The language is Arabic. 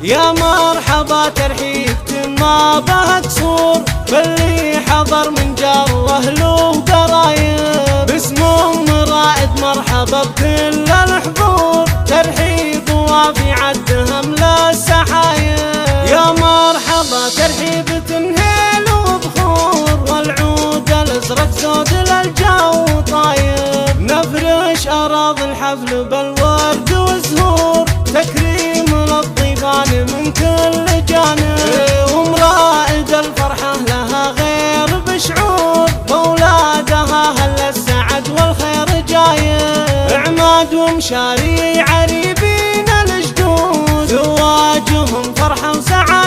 يا مرحبا ترحيب ما بها قصور، باللي حضر من جار اهله قرايب، باسم رائد مرحبا بكل الحضور، ترحيب وافي عدهم للسحايب. يا مرحبا ترحيب تنهيل وبخور، والعود الازرق زود للجو طايب، نفرش اراضي الحفل بالورد والزهور، تكريم للضيفان من كل جانب، ومرائد الفرحة لها غير بشعور، بولادها هل السعد والخير جايب، عماد ومشاري عريبين الجدود، زواجهم فرحة وسعادة